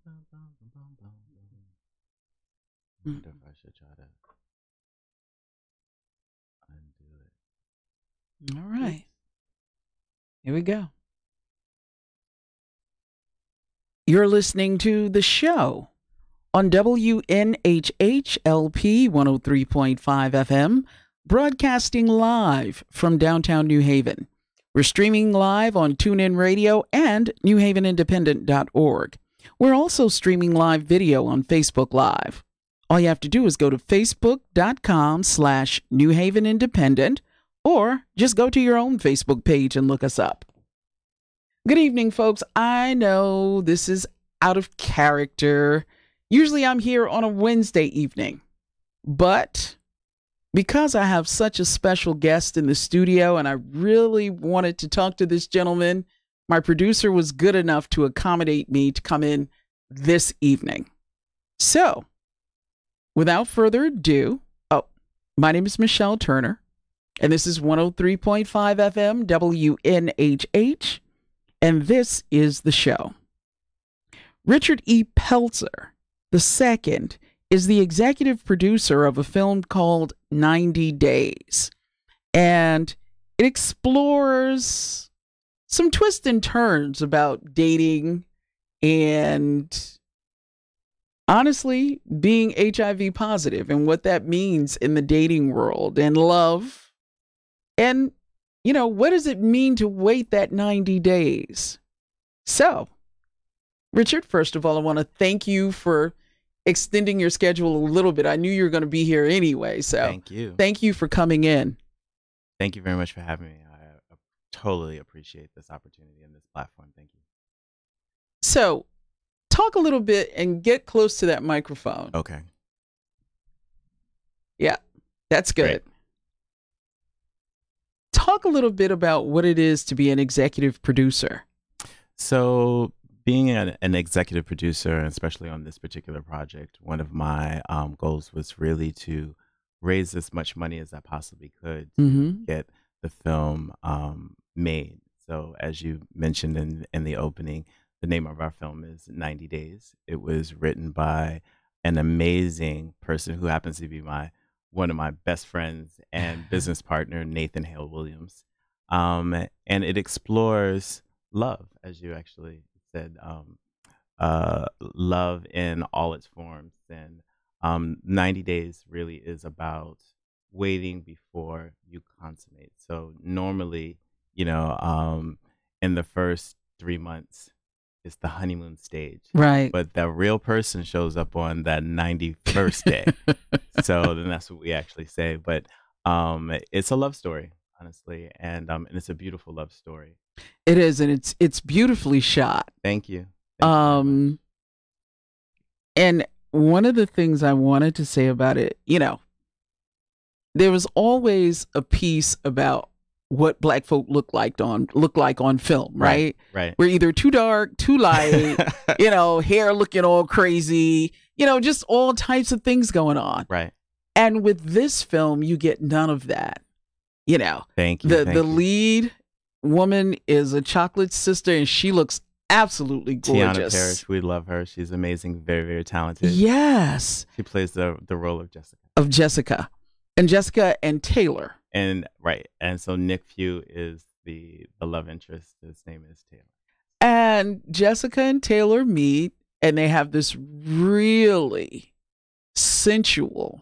I wonder if I should try to undo All it. right. Oops. Here we go. You're listening to the show on WNHHLP 103.5 FM, broadcasting live from downtown New Haven. We're streaming live on TuneIn Radio and newhavenindependent.org. We're also streaming live video on Facebook Live. All you have to do is go to facebook.com/New Haven Independent, or just go to your own Facebook page and look us up. Good evening, folks. I know this is out of character. Usually I'm here on a Wednesday evening, but because I have such a special guest in the studio and I really wanted to talk to this gentleman, my producer was good enough to accommodate me to come in this evening. So, without further ado, my name is Michelle Turner, and this is 103.5 FM WNHH, and this is the show. Richard E. Pelzer II is the executive producer of a film called 90 Days, and it explores some twists and turns about dating and honestly being HIV positive and what that means in the dating world and love. And, what does it mean to wait that 90 days? So, Richard, first of all, I want to thank you for extending your schedule a little bit. I knew you were going to be here anyway. So Thank you. Thank you for coming in. Thank you very much for having me. I totally appreciate this opportunity and this platform. Thank you. So talk a little bit and get close to that microphone. Okay. Yeah, that's good. Great. Talk a little bit about what it is to be an executive producer. So being an executive producer, especially on this particular project, one of my goals was really to raise as much money as I possibly could to get the film made. So as you mentioned in the opening, the name of our film is 90 Days. It was written by an amazing person who happens to be one of my best friends and business partner, Nathan Hale Williams. And it explores love, as you actually said, love in all its forms. And 90 Days really is about waiting before you consummate. So normally, in the first 3 months, it's the honeymoon stage. Right. But the real person shows up on that 91st day. So then that's what we actually say. But it's a love story, honestly. And it's a beautiful love story. It is, and it's beautifully shot. Thank you. Thank you very much. And one of the things I wanted to say about it, there was always a piece about what Black folk look like on film, right? Right. We're either too dark, too light, hair looking all crazy, just all types of things going on. Right. And with this film, you get none of that. Thank you. The lead woman is a chocolate sister, and she looks absolutely gorgeous. Tiana Parrish, we love her. She's amazing, very, very talented. Yes. She plays the role of Jessica. And Jessica and Taylor. And right. And so Nick Few is the love interest. His name is Taylor. And Jessica and Taylor meet, and they have this really sensual,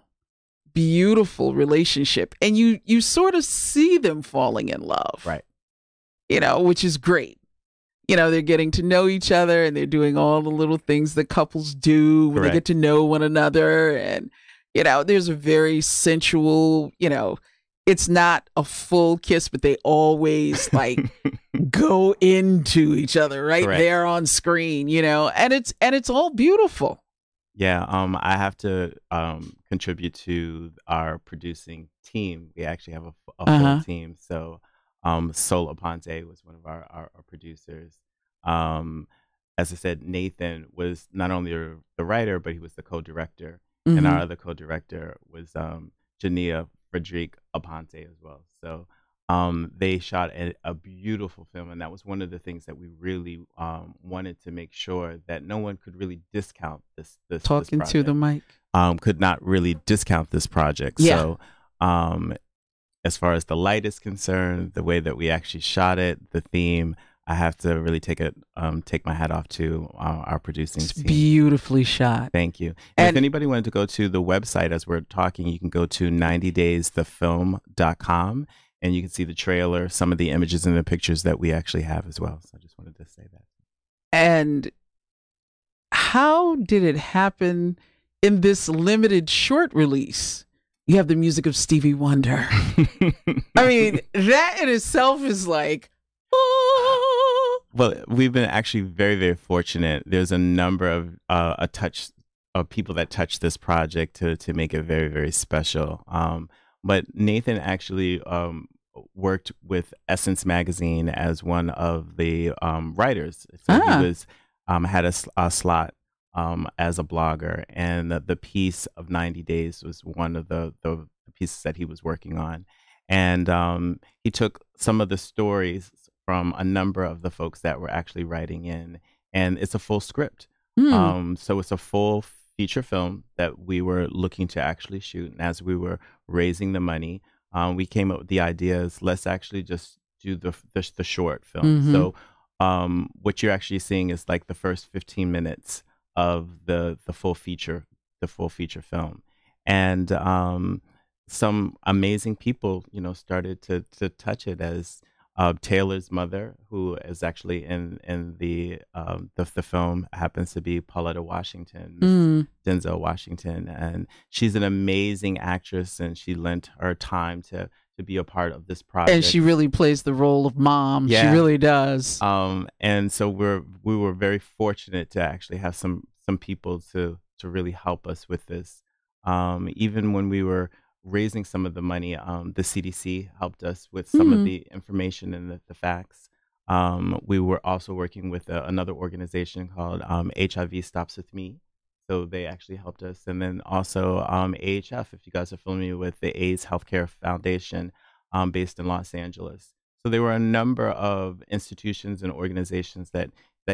beautiful relationship. And you sort of see them falling in love. Right. Which is great. They're getting to know each other, and they're doing all the little things that couples do when they get to know one another. And, there's a very sensual, it's not a full kiss, but they always go into each other right there on screen, and it's all beautiful. Yeah. I have to contribute to our producing team. We actually have a full team. So Sol Aponte was one of our producers. As I said, Nathan was not only the writer, but he was the co-director. And our other co-director was Jania Frederic Aponte as well. So They shot a beautiful film, and that was one of the things that we really wanted to make sure that no one could really discount this Talking to the project. mic. Could not really discount this project. Yeah. So, as far as the light is concerned, the way that we actually shot it, the theme, I have to really take my hat off to our producing It's team. beautifully shot. Thank you. And if anybody wanted to go to the website as we're talking, you can go to 90daysthefilm.com, and you can see the trailer, some of the images and the pictures that we actually have as well. So I just wanted to say that. And how did it happen in this limited short release? You have the music of Stevie Wonder. I mean, that in itself is like, oh. Well, we've been actually very, very fortunate. There's a number of people that touched this project to make it very, very special. But Nathan actually worked with Essence Magazine as one of the writers. So he was had a slot as a blogger, and the piece of 90 Days was one of the pieces that he was working on. And he took some of the stories from a number of the folks that were actually writing in, and it's a full script. So it's a full feature film that we were looking to actually shoot. And as we were raising the money, we came up with the ideas, let's actually just do the short film. So what you're actually seeing is like the first 15 minutes of the full feature film. And some amazing people, started to touch it, as Taylor's mother, who is actually in the film, happens to be Pauletta Washington, Denzel Washington, and she's an amazing actress, and she lent her time to be a part of this project. And she really plays the role of mom. Yeah. She really does. And so we were very fortunate to actually have some people to really help us with this. Even when we were raising some of the money, the CDC helped us with some of the information and the facts. We were also working with another organization called HIV Stops With Me. So they actually helped us. And then also AHF, if you guys are familiar with the AIDS Healthcare Foundation, based in Los Angeles. So there were a number of institutions and organizations that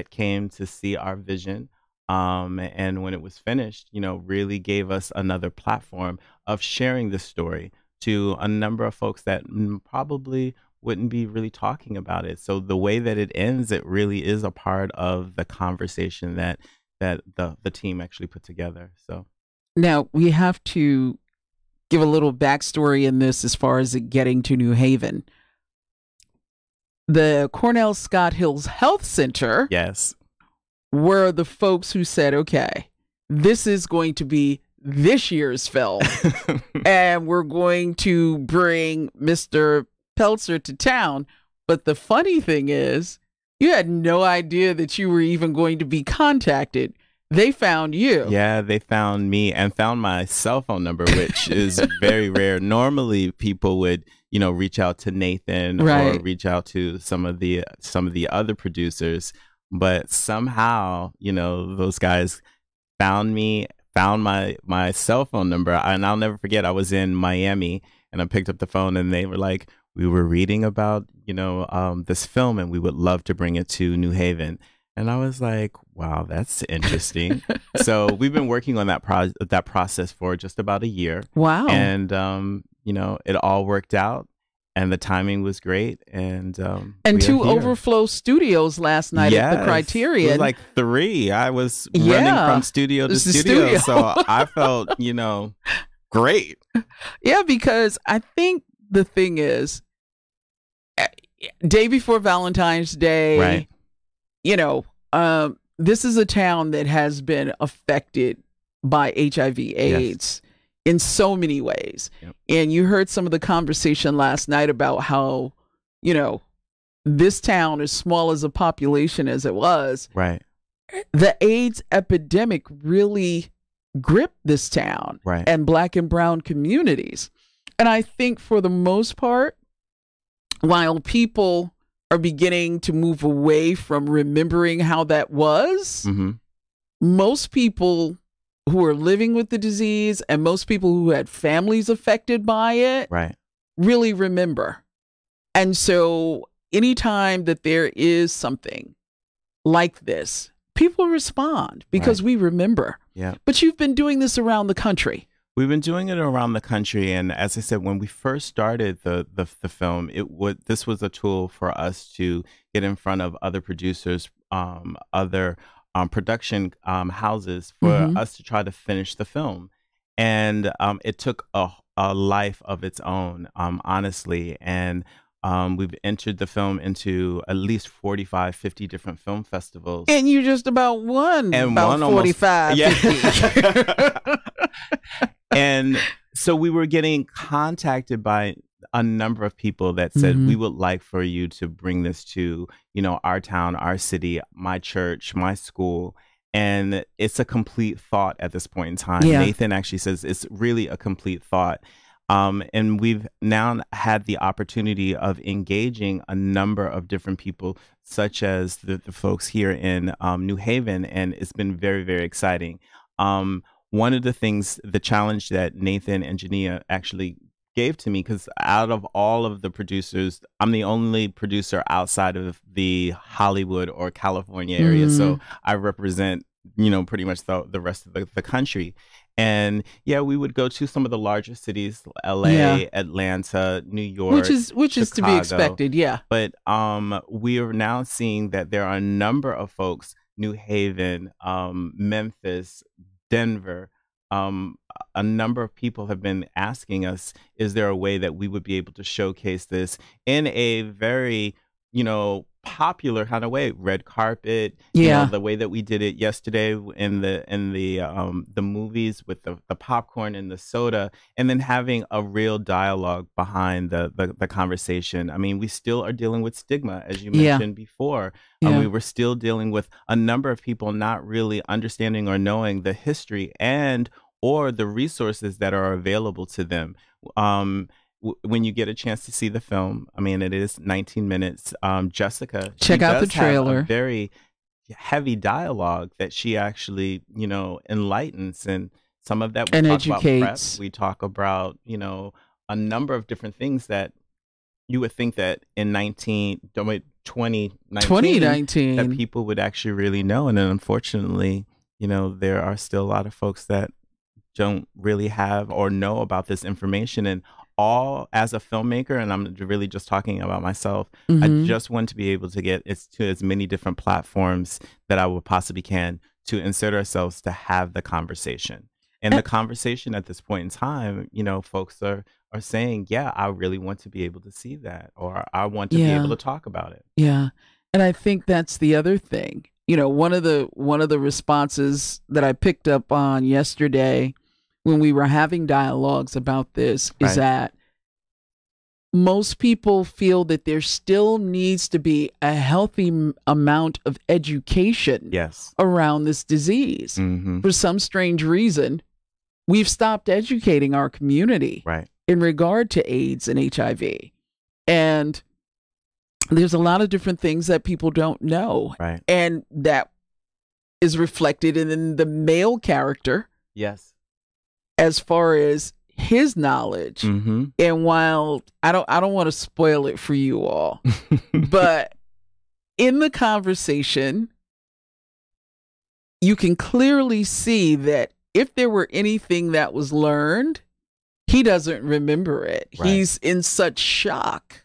came to see our vision. And when it was finished, really gave us another platform of sharing this story to a number of folks that probably wouldn't be really talking about it. So the way that it ends, it really is a part of the conversation that the team actually put together. So now we have to give a little backstory in this as far as it getting to New Haven. The Cornell Scott Hills Health Center, yes, were the folks who said, okay, this is going to be this year's film, and we're going to bring Mr. Pelzer to town. But the funny thing is, you had no idea that you were even going to be contacted. They found you. Yeah, they found me and found my cell phone number, which is very rare. Normally, people would, reach out to Nathan or reach out to some of the other producers. But somehow, those guys found me, found my cell phone number. And I'll never forget, I was in Miami and I picked up the phone and they were like, we were reading about, this film and we would love to bring it to New Haven. And I was like, wow, that's interesting. So we've been working on that process for just about a year. Wow. And, it all worked out. And the timing was great, and two Overflow Studios last night at the Criterion. It was like 3. I was running from studio to studio, so I felt, great. Yeah, because I think the thing is, day before Valentine's Day, right? This is a town that has been affected by HIV/AIDS. Yes. In so many ways. Yep. And you heard some of the conversation last night about how, this town, as small as a population as it was, right, the AIDS epidemic really gripped this town, right, and Black and brown communities. And I think for the most part, while people are beginning to move away from remembering how that was, most people who are living with the disease and most people who had families affected by it, right, really remember. And so anytime that there is something like this, people respond because we remember. Yeah. But you've been doing this around the country. We've been doing it around the country, and as I said, when we first started the film, this was a tool for us to get in front of other producers, other production houses for us to try to finish the film, and it took a life of its own, honestly, and we've entered the film into at least 45, 50 different film festivals. And you just about won and about one 45, almost, 50. And so we were getting contacted by a number of people that said, we would like for you to bring this to, our town, our city, my church, my school. And it's a complete thought at this point in time. Yeah. Nathan actually says it's really a complete thought. And we've now had the opportunity of engaging a number of different people, such as the folks here in New Haven, and it's been very, very exciting. One of the things, the challenge that Nathan and Jania actually gave to me, because out of all of the producers, I'm the only producer outside of the Hollywood or California area. So I represent, pretty much the rest of the country. And yeah, we would go to some of the larger cities, LA, Atlanta, New York, which is to be expected. Yeah. But we are now seeing that there are a number of folks, New Haven, Memphis, Denver, a number of people have been asking us, is there a way that we would be able to showcase this in a very, popular kind of way, red carpet, the way that we did it yesterday in the movies with the popcorn and the soda, and then having a real dialogue behind the conversation. I mean, we still are dealing with stigma, as you mentioned before. We were still dealing with a number of people not really understanding or knowing the history or the resources that are available to them. When you get a chance to see the film, I mean, it is 19 minutes. Jessica, check out the trailer. Have a very heavy dialogue that she actually, enlightens, and some of that we talk educates. About prep. We talk about, a number of different things that you would think that in 2019 that people would actually really know, and then unfortunately, there are still a lot of folks that don't really have or know about this information. And all, as a filmmaker, and I'm really just talking about myself, I just want to be able to get it to as many different platforms that I would possibly can to insert ourselves to have the conversation. And the conversation at this point in time, folks are saying, yeah, I really want to be able to see that, or I want to be able to talk about it. Yeah. And I think that's the other thing. One of the responses that I picked up on yesterday when we were having dialogues about this is that most people feel that there still needs to be a healthy amount of education around this disease. For some strange reason, we've stopped educating our community in regard to AIDS and HIV. And there's a lot of different things that people don't know. And that is reflected in the male character. As far as his knowledge. And while I don't want to spoil it for you all, but in the conversation, you can clearly see that if there were anything that was learned, he doesn't remember it. He's in such shock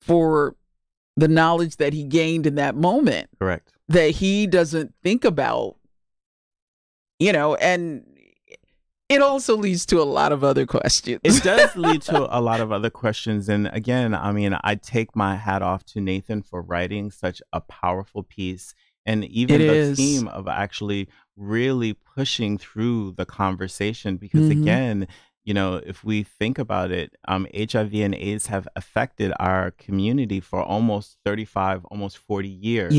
for the knowledge that he gained in that moment. That he doesn't think about, and it also leads to a lot of other questions. It does lead to a lot of other questions. And again, I mean, I take my hat off to Nathan for writing such a powerful piece. And even the team of actually really pushing through the conversation. Because again, if we think about it, HIV and AIDS have affected our community for almost 35, almost 40 years.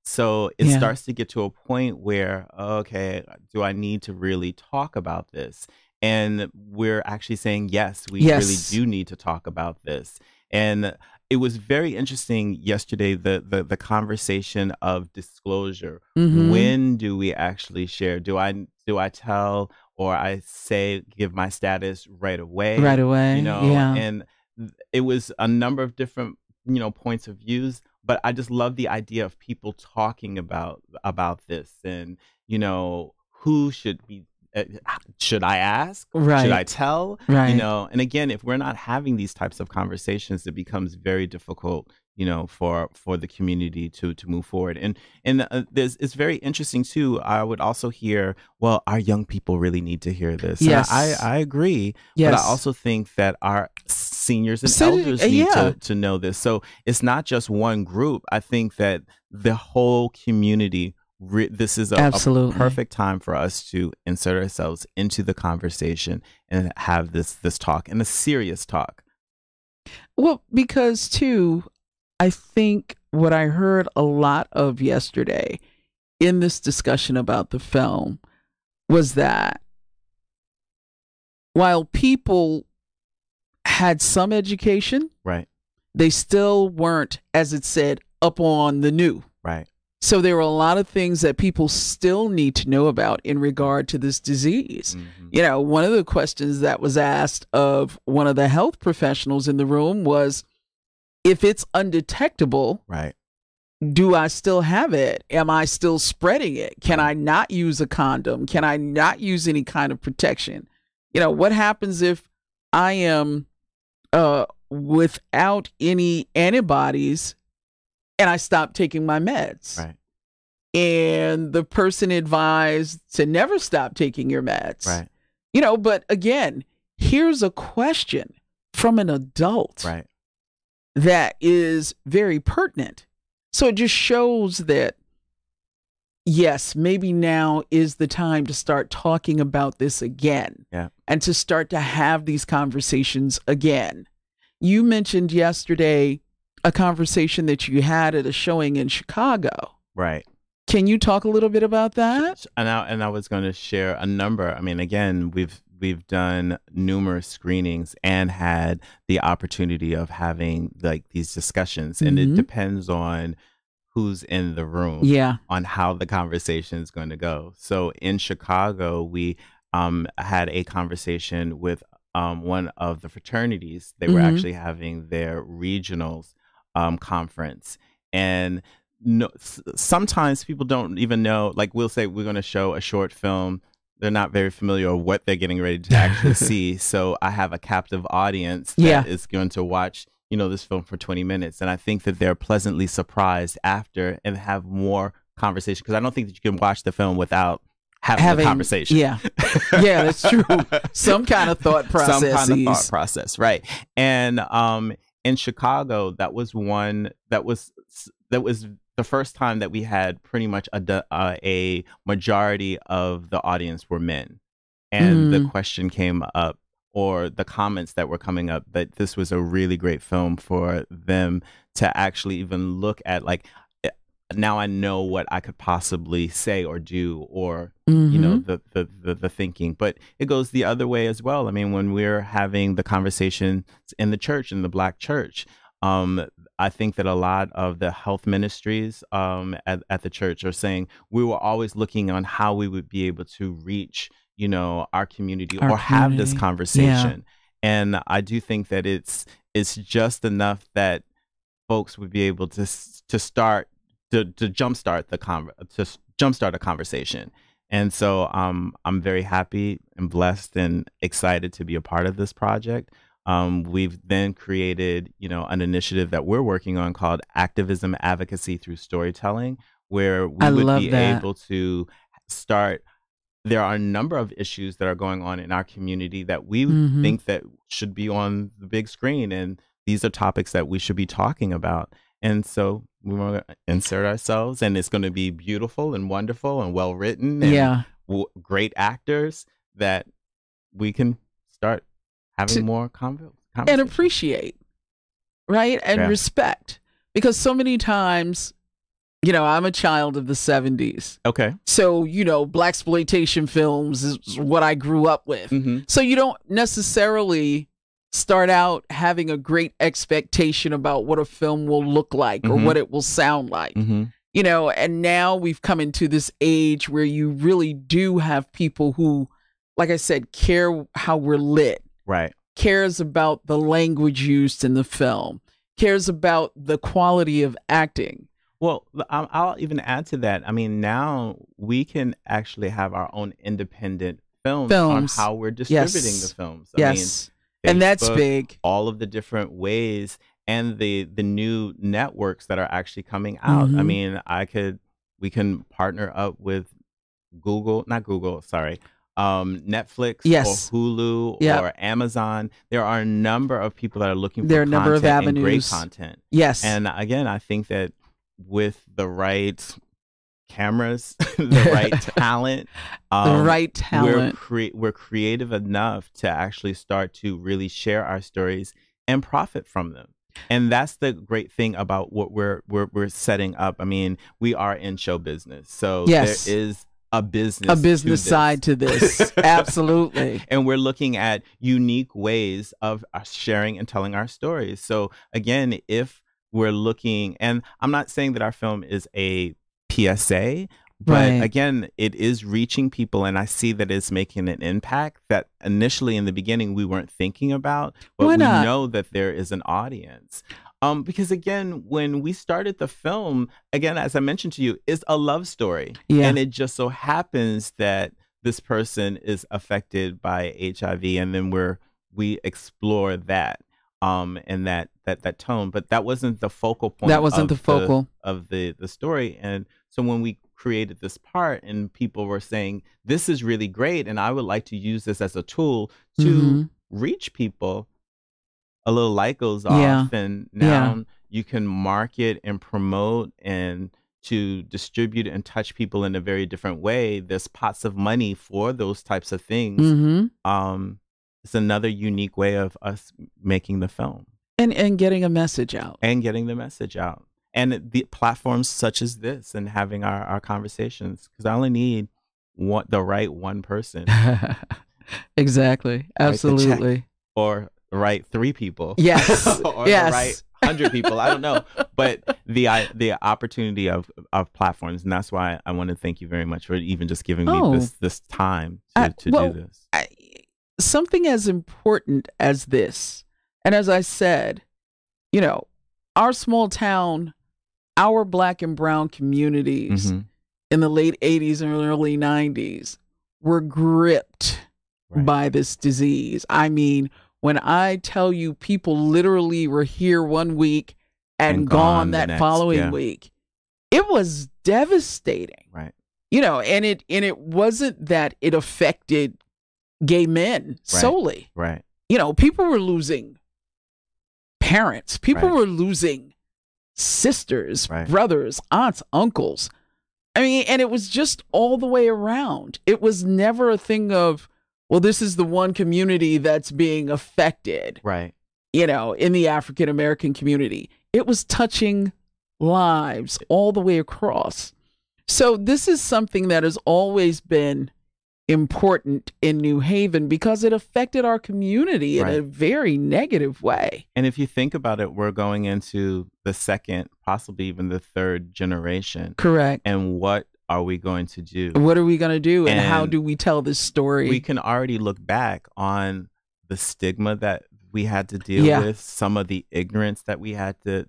So it starts to get to a point where, okay, do I need to really talk about this? And we're actually saying, yes, we really do need to talk about this. And it was very interesting yesterday, the conversation of disclosure. When do we actually share? Do I tell, or I say, give my status right away? And it was a number of different, points of views, but I just love the idea of people talking about this, and who should be, should I ask, should I Right. tell, Right. and again, if we're not having these types of conversations, it becomes very difficult, for the community to move forward. And there's, it's very interesting too. I would also hear, well, our young people really need to hear this. And Yes. I agree, but I Yes. also think that our seniors and So, elders need yeah. to know this. So it's not just one group. I think that the whole community, this is a Absolutely. perfect time for us to insert ourselves into the conversation and have this talk, and a serious talk. Well, because too, I think what I heard a lot of yesterday in this discussion about the film was that while people had some education, Right. they still weren't, as it said, up on the new. Right. So there were a lot of things that people still need to know about in regard to this disease. Mm-hmm. One of the questions that was asked of one of the health professionals in the room was, if it's undetectable, Right. do I still have it? Am I still spreading it? Can I not use a condom? Can I not use any kind of protection? What happens if I am without any antibodies and I stop taking my meds? Right. And the person advised to never stop taking your meds. Right. But again, here's a question from an adult. Right. That is very pertinent. So it just shows that, yes, maybe now is the time to start talking about this again. Yeah. And to start to have these conversations again. You mentioned yesterday a conversation that you had at a showing in Chicago. Right. Can you talk a little bit about that? And I was going to share a number. I mean, again, we've done numerous screenings and had the opportunity of having like these discussions, and it depends on who's in the room, on how the conversation is going to go. So in Chicago, we had a conversation with one of the fraternities. They were actually having their regionals conference, and sometimes people don't even know, like we'll say we're going to show a short film. They're not very familiar with what they're getting ready to actually see. So I have a captive audience that is going to watch, this film for 20 minutes. And I think that they're pleasantly surprised after and have more conversation, because I don't think that you can watch the film without having a conversation. Yeah. Yeah, that's true. Some kind of thought process. Some kind of thought process. Right. And in Chicago, that was the first time that we had pretty much a majority of the audience were men. And the question came up, or the comments that were coming up, that this was a really great film for them to actually even look at, like, now I know what I could possibly say or do, or, the thinking. But it goes the other way as well. I mean, when we're having the conversation in the church, in the Black church, I think that a lot of the health ministries at the church are saying we were always looking on how we would be able to reach, our community, or have this conversation. Yeah. And I do think that it's just enough that folks would be able to start to jumpstart a conversation. And so I'm very happy and blessed and excited to be a part of this project. We've then created, an initiative that we're working on called Activism Advocacy Through Storytelling, where we would be able to start. There are a number of issues that are going on in our community that we think that should be on the big screen, and these are topics that we should be talking about. And so we want to insert ourselves, and it's going to be beautiful and wonderful and well written, and great actors that we can start having more conversation and appreciate, right? And respect, because so many times, I'm a child of the 70s. Okay. So, blaxploitation films is what I grew up with. So you don't necessarily start out having a great expectation about what a film will look like or what it will sound like. And now we've come into this age where you really do have people who, like I said, care how we're lit. Right. cares about the language used in the film, cares about the quality of acting. Well, I'll even add to that. I mean, now we can actually have our own independent films on how we're distributing the films. I mean, Facebook, and that's big. All of the different ways and the new networks that are actually coming out. I mean, we can partner up with Netflix or Hulu or Amazon. There are a number of people that are looking for content and great content. Yes. And again, I think that with the right cameras, the right talent, we're creative enough to actually start to really share our stories and profit from them. And that's the great thing about what we're setting up. I mean, we are in show business, so there is a business side to this. Absolutely. And we're looking at unique ways of sharing and telling our stories. So again, if we're looking, and I'm not saying that our film is a PSA, but again, it is reaching people, and I see that it's making an impact that initially in the beginning we weren't thinking about, but we know that there is an audience. Because again, when we started the film, again, as I mentioned to you, it's a love story. And it just so happens that this person is affected by HIV, and then we explore that and that tone. But that wasn't the focal point. That wasn't the focal of the story. And so when we created this part and people were saying, this is really great, and I would like to use this as a tool to reach people, a little light goes off, and now you can market and promote and to distribute and touch people in a very different way. There's pots of money for those types of things. It's another unique way of us making the film. And getting a message out. And getting the message out. And the platforms such as this and having our conversations. Because I only need the right one person. Exactly. Absolutely. Or the right 3 people. Yes. Or the right 100 people. I don't know. But the opportunity of platforms. And that's why I want to thank you very much for even just giving me this time to do this. Something as important as this, and as I said, you know, our small town, our Black and brown communities in the late 80s and early 90s were gripped by this disease. I mean, when I tell you people literally were here one week and gone that following week, it was devastating. Right. You know, and it wasn't that it affected gay men solely. Right. You know, people were losing parents. People were losing sisters, brothers, aunts, uncles. I mean, and it was just all the way around. It was never a thing of, well, this is the one community that's being affected. Right. You know, in the African American community. It was touching lives all the way across. So this is something that has always been important in New Haven because it affected our community in a very negative way. And if you think about it, we're going into the second, possibly even the third generation. Correct. And what are we going to do? What are we going to do? And how do we tell this story? We can already look back on the stigma that we had to deal with, some of the ignorance that we had to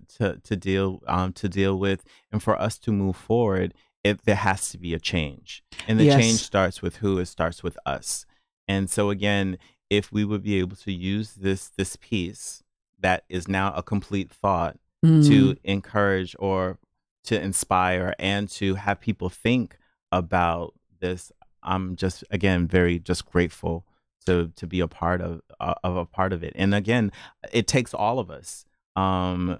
deal with. And for us to move forward, there has to be a change, and the change starts with who? It starts with us. And so again, if we would be able to use this piece that is now a complete thought to encourage or to inspire and to have people think about this, I'm just again very grateful to be a part of it. And again, it takes all of us. The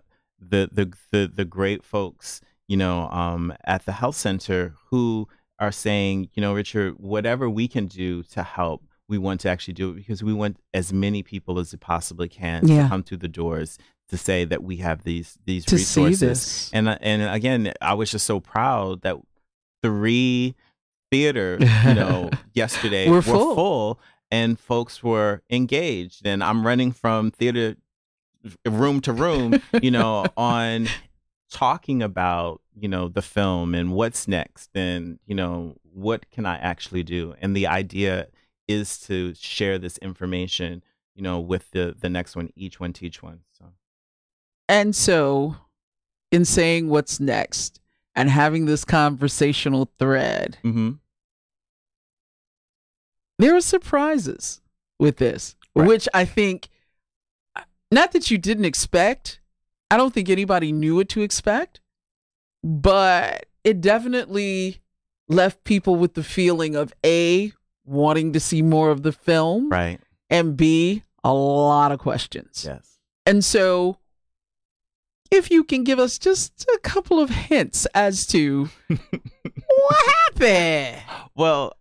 great folks, you know, at the health center who are saying, you know, Richard, whatever we can do to help, we want to actually do it because we want as many people as we possibly can to come through the doors to say that we have these resources. And again, I was just so proud that 3 theaters, you know, yesterday were full and folks were engaged. And I'm running from theater room to room, you know, on talking about, you know, the film and what's next and, you know, what can I actually do? And the idea is to share this information, with the next one, each one teach one. So. And so, in saying what's next and having this conversational thread, there are surprises with this, right, which I think, not that you didn't expect, I don't think anybody knew what to expect, but it definitely left people with the feeling of A, wanting to see more of the film, right, and B, a lot of questions. Yes. And so, if you can give us just a couple of hints as to what happened. Well,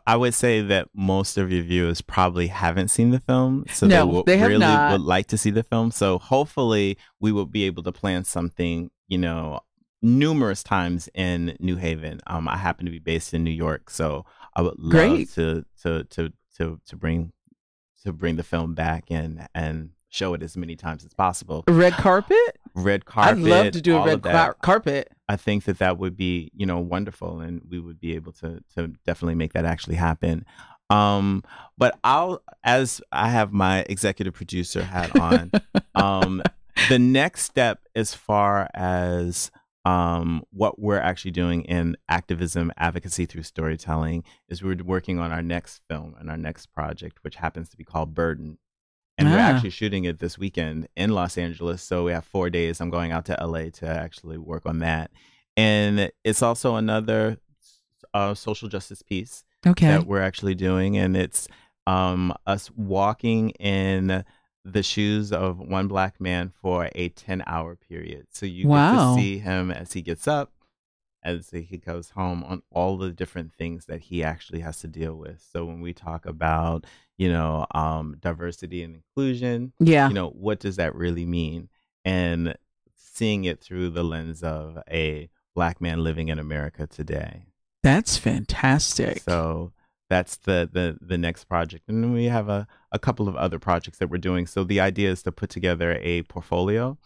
I would say that most of your viewers probably haven't seen the film, so they have really not. would like to see the film. So hopefully we will be able to plan something, numerous times in New Haven. I happen to be based in New York, so I would love to bring the film back and show it as many times as possible. Red carpet? Red carpet. I'd love to do a red carpet. I think that would be, wonderful, and we would be able to definitely make that actually happen. But as I have my executive producer hat on, the next step as far as what we're actually doing in activism, advocacy through storytelling, is we're working on our next film and our next project, which happens to be called Burden. And we're actually shooting it this weekend in Los Angeles. So we have 4 days. I'm going out to LA to actually work on that. And it's also another social justice piece that we're actually doing. And it's us walking in the shoes of one Black man for a 10-hour period. So you get to see him as he gets up, as he goes home, on all the different things that he actually has to deal with. So when we talk about, diversity and inclusion, what does that really mean? And seeing it through the lens of a Black man living in America today. That's fantastic. So that's the next project. And then we have a couple of other projects that we're doing. So the idea is to put together a portfolio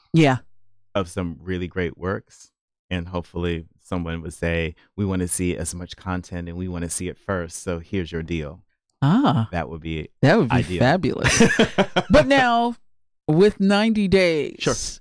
of some really great works. And hopefully someone would say, we want to see as much content and we want to see it first. So here's your deal. That would be ideal. Fabulous. But now, with 90 days,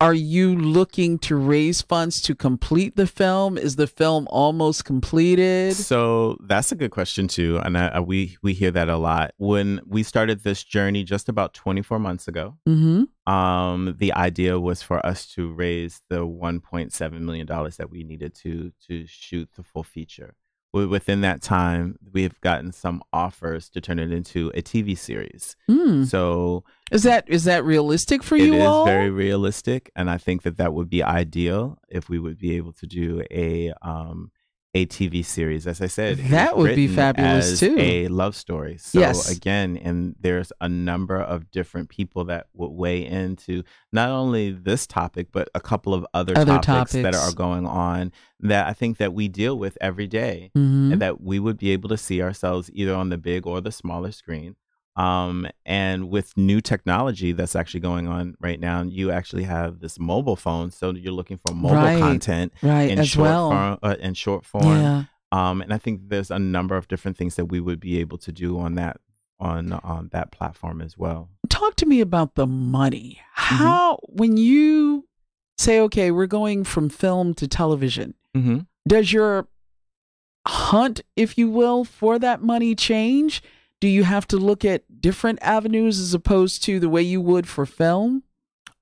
are you looking to raise funds to complete the film? Is the film almost completed? So that's a good question too, and we hear that a lot. When we started this journey just about 24 months ago, the idea was for us to raise the $1.7 million that we needed to shoot the full feature. Within that time, we've gotten some offers to turn it into a TV series. So is that realistic for you all? It is very realistic, and I think that would be ideal if we would be able to do a TV series. As I said, that would be fabulous too. A love story. So again, and there's a number of different people that would weigh into not only this topic, but a couple of other topics that are going on that I think that we deal with every day, and that we would be able to see ourselves either on the big or the smaller screen. And with new technology that's actually going on right now, you actually have this mobile phone. So you're looking for mobile content in short form. And I think there's a number of different things that we would be able to do on that platform as well. Talk to me about the money. How, when you say, okay, we're going from film to television, does your hunt, if you will, for that money change? Do you have to look at different avenues as opposed to the way you would for film?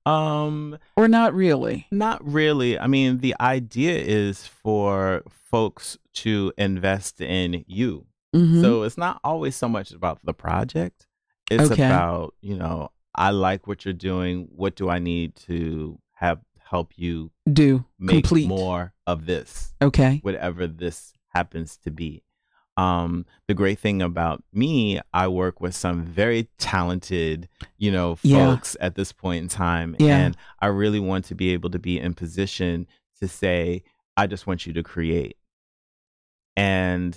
Or not really? Not really. I mean, the idea is for folks to invest in you. So it's not always so much about the project. It's about, I like what you're doing. What do I need to help you complete more of this? Whatever this happens to be. The great thing about me, I work with some very talented, folks at this point in time. And I really want to be able to be in position to say, I just want you to create. And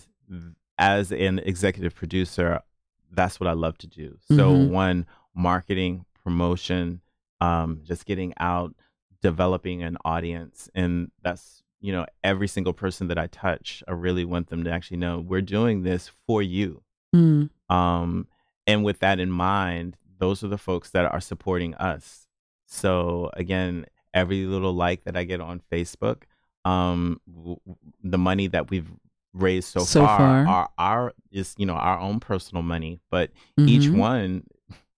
as an executive producer, that's what I love to do. So one, marketing, promotion, just getting out, developing an audience. And that's, every single person that I touch, I really want them to actually know we're doing this for you. Mm. And with that in mind, those are the folks that are supporting us. So again, every little like that I get on Facebook, the money that we've raised so far are our is our own personal money, but each one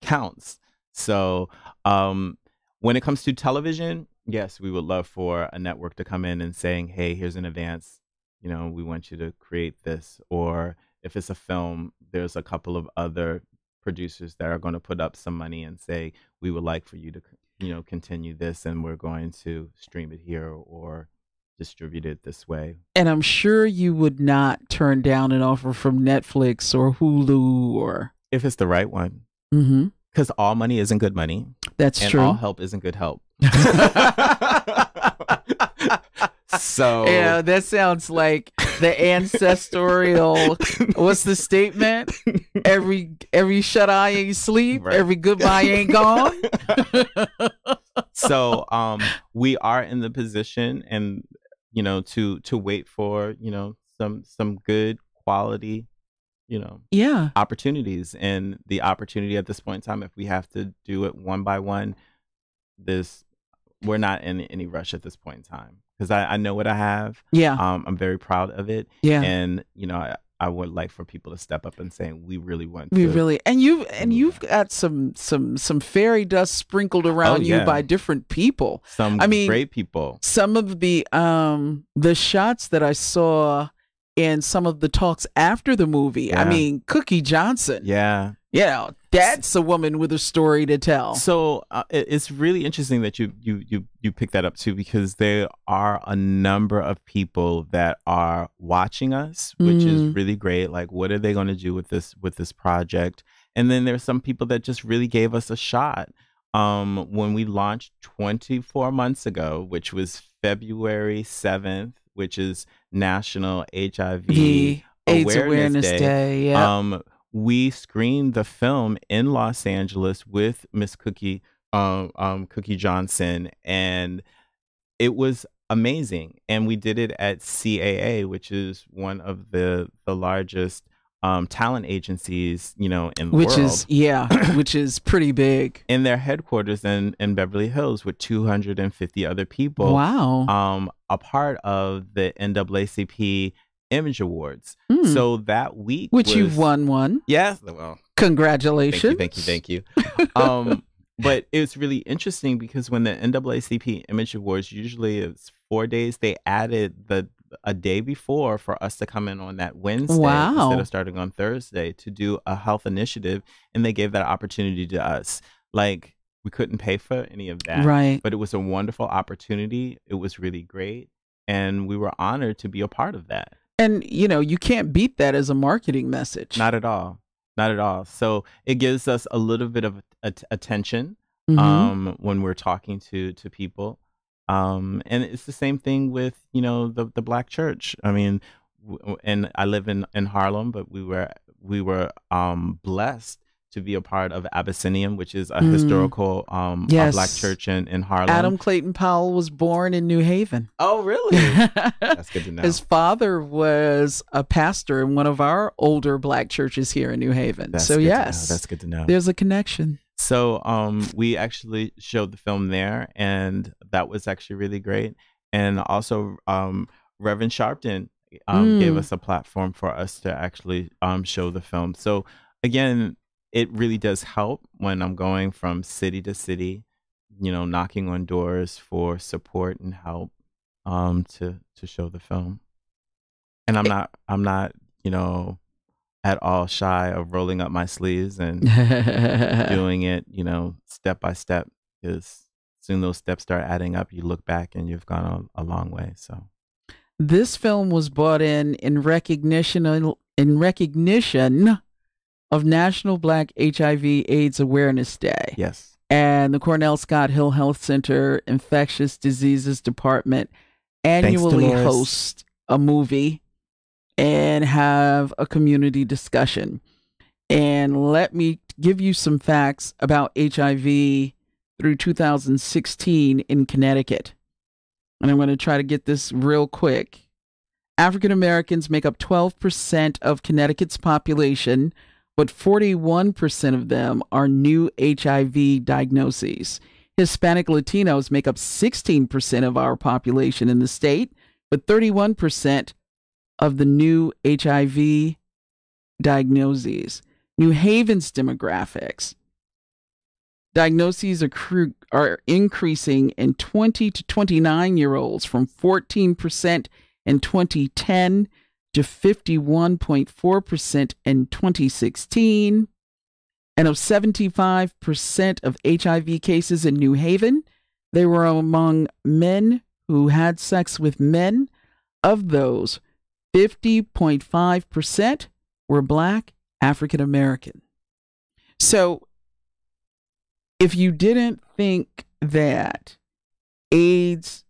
counts. So when it comes to television, yes, we would love for a network to come in and saying, hey, here's an advance, we want you to create this. Or if it's a film, there's a couple of other producers that are going to put up some money and say, we would like for you to continue this, and we're going to stream it here or distribute it this way. And I'm sure you would not turn down an offer from Netflix or Hulu, or if it's the right one. Because all money isn't good money. That's and true. All help isn't good help. So yeah, that sounds like the ancestral. What's the statement? Every shut eye ain't sleep. Right. Every goodbye ain't gone. So we are in the position, and to wait for some good quality opportunities. And the opportunity at this point in time, if we have to do it one by one, we're not in any rush at this point in time, because I know what I have. I'm very proud of it. And I would like for people to step up and say, we really want to. And you've got some fairy dust sprinkled around you by different people. Great people. Some of the shots that I saw in some of the talks after the movie. Cookie Johnson. That's a woman with a story to tell. So it's really interesting that you pick that up too, because there are a number of people that are watching us, which is really great. Like, what are they going to do with this project? And then there's some people that just really gave us a shot. When we launched 24 months ago, which was February 7th, which is National HIV AIDS Awareness Day. We screened the film in Los Angeles with Miss Cookie Johnson, and it was amazing. And we did it at CAA, which is one of the largest talent agencies, in the world. Which is pretty big. In their headquarters in Beverly Hills, with 250 other people. Wow. A part of the NAACP Image Awards. So that week, you've won one. Yes. Well, congratulations. Thank you. But it's really interesting because when the NAACP Image Awards, usually it's 4 days, they added a day before for us to come in on that Wednesday instead of starting on Thursday to do a health initiative, and they gave that opportunity to us. Like, we couldn't pay for any of that, right? But it was a wonderful opportunity. It was really great, and we were honored to be a part of that. And you can't beat that as a marketing message. Not at all. Not at all. So it gives us a little bit of attention when we're talking to people. And it's the same thing with, the Black church. And I live in Harlem, but we were blessed to be a part of Abyssinian, which is a historical a Black church in Harlem. Adam Clayton Powell was born in New Haven. Oh, really? That's good to know. His father was a pastor in one of our older Black churches here in New Haven. That's good to know. There's a connection. So we actually showed the film there, and that was actually really great. And also Reverend Sharpton gave us a platform for us to actually show the film. So again, it really does help when I'm going from city to city, knocking on doors for support and help to show the film. And I'm not at all shy of rolling up my sleeves and doing it, step by step, because soon those steps start adding up. You look back and you've gone a long way. So this film was brought in recognition of National Black HIV/AIDS Awareness Day. Yes. And the Cornell Scott Hill Health Center Infectious Diseases Department annually hosts a movie and have a community discussion. And let me give you some facts about HIV through 2016 in Connecticut. And I'm going to try to get this real quick. African Americans make up 12% of Connecticut's population, but 41% of them are new HIV diagnoses. Hispanic Latinos make up 16% of our population in the state, but 31% of the new HIV diagnoses. New Haven's demographics. Diagnoses are increasing in 20 to 29-year-olds from 14% in 2010 to 51.4% in 2016. And of 75% of HIV cases in New Haven, they were among men who had sex with men. Of those, 50.5% were Black African American. So if you didn't think that AIDS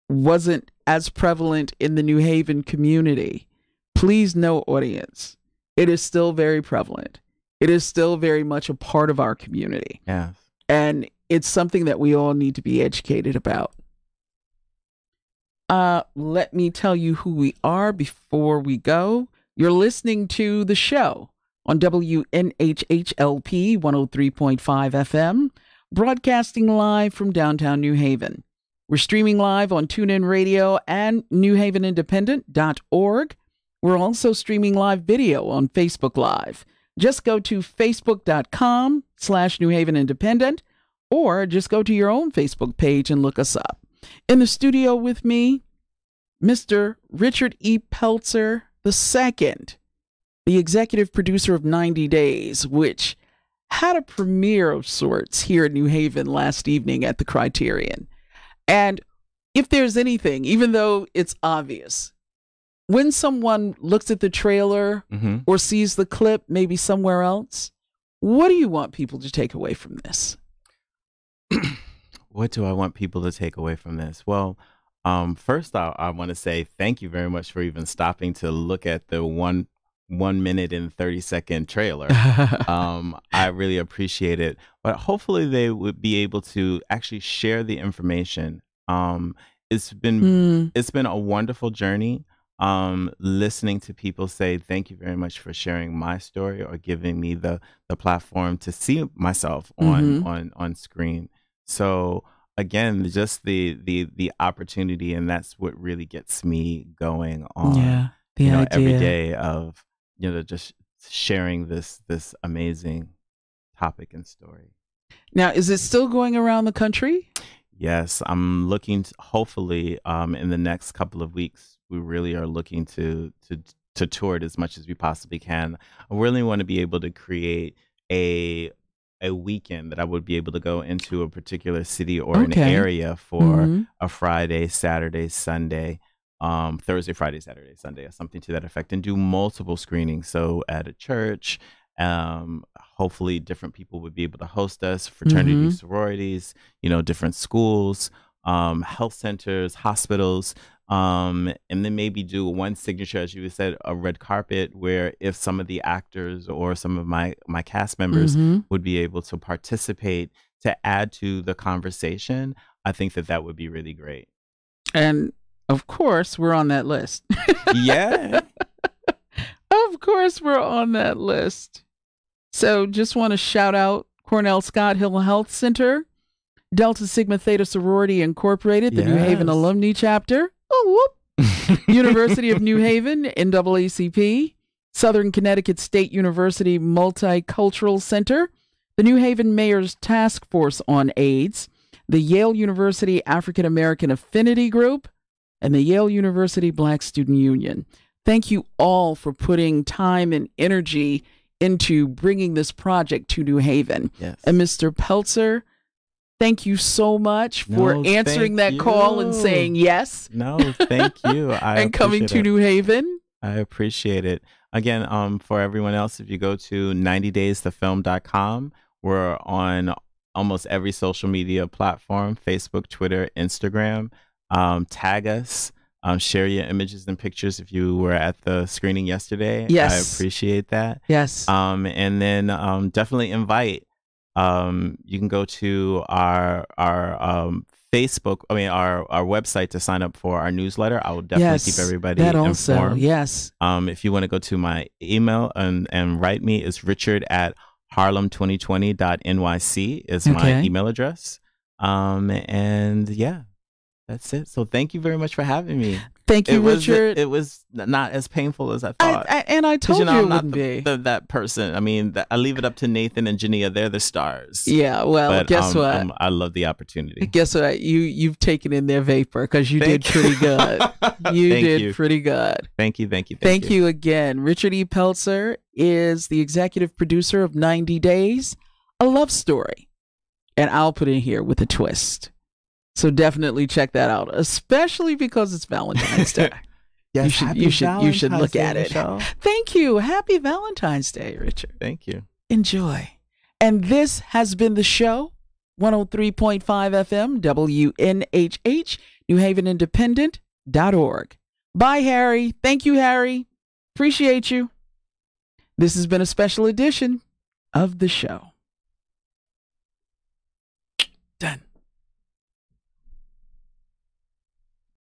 wasn't as prevalent in the New Haven community, please know, audience, it is still very prevalent. It is still very much a part of our community. Yes. And it's something that we all need to be educated about. Let me tell you who we are before we go. You're listening to the show on WNHHLP 103.5 FM, broadcasting live from downtown New Haven. We're streaming live on TuneIn Radio and newhavenindependent.org. We're also streaming live video on Facebook Live. Just go to facebook.com/New Haven Independent, or just go to your own Facebook page and look us up. In the studio with me, Mr. Richard E. Pelzer II, the executive producer of 90 Days, which had a premiere of sorts here in New Haven last evening at the Criterion. And if there's anything, even though it's obvious, when someone looks at the trailer or sees the clip maybe somewhere else, what do you want people to take away from this? What do I want people to take away from this? Well, first I want to say thank you very much for even stopping to look at the 1 minute and 30-second trailer. I really appreciate it. But hopefully they would be able to actually share the information. It's been a wonderful journey. Listening to people say thank you very much for sharing my story or giving me the platform to see myself on screen. So again, just the opportunity, and that's what really gets me going on every day of just sharing this amazing topic and story. Now, is it still going around the country? Yes, I'm looking to, hopefully in the next couple of weeks. We really are looking to tour it as much as we possibly can. I really want to be able to create a weekend that I would be able to go into a particular city or an area for a Friday, Saturday, Sunday, Thursday, Friday, Saturday, Sunday, or something to that effect, and do multiple screenings. So at a church, hopefully different people would be able to host us, fraternities, sororities, different schools, health centers, hospitals. And then maybe do one signature, as you said, a red carpet, where if some of the actors or some of my cast members would be able to participate to add to the conversation, I think that would be really great. And of course, we're on that list. Yeah. Of course, we're on that list. So just want to shout out Cornell Scott Hill Health Center, Delta Sigma Theta Sorority Incorporated, the New Haven Alumni Chapter. Oh, whoop. University of New Haven, NAACP, Southern Connecticut State University Multicultural Center, the New Haven Mayor's Task Force on AIDS, the Yale University African American Affinity Group, and the Yale University Black Student Union. Thank you all for putting time and energy into bringing this project to New Haven. Yes. And Mr. Pelzer, thank you so much for answering that call and saying yes. No, thank you. And coming to New Haven. I appreciate it. Again, for everyone else, if you go to 90daysthefilm.com, we're on almost every social media platform, Facebook, Twitter, Instagram. Tag us. Share your images and pictures if you were at the screening yesterday. Yes. I appreciate that. Yes. And then definitely invite You can go to our Facebook, our website to sign up for our newsletter. I will definitely keep everybody informed. Yes. If you want to go to my email and write me, it's richard@harlem2020.nyc is my email address. And yeah, that's it. So thank you very much for having me. Thank you, Richard. It was not as painful as I thought. I told you, I'm it wouldn't be. that person. I mean, I leave it up to Nathan and Jania. They're the stars. Yeah, well, but, guess what? I love the opportunity. Guess what? You've taken in their vapor because you did pretty good. You did pretty good. Thank you. Thank you again. Richard E. Pelzer is the executive producer of 90 Days, a love story. And I'll put in here with a twist. So definitely check that out, especially because it's Valentine's Day. Yes, you should look at it. Michelle. Thank you. Happy Valentine's Day, Richard. Thank you. Enjoy. And this has been the show, 103.5 FM, WNHH, New Haven Independent.org. Bye, Harry. Thank you, Harry. Appreciate you. This has been a special edition of the show.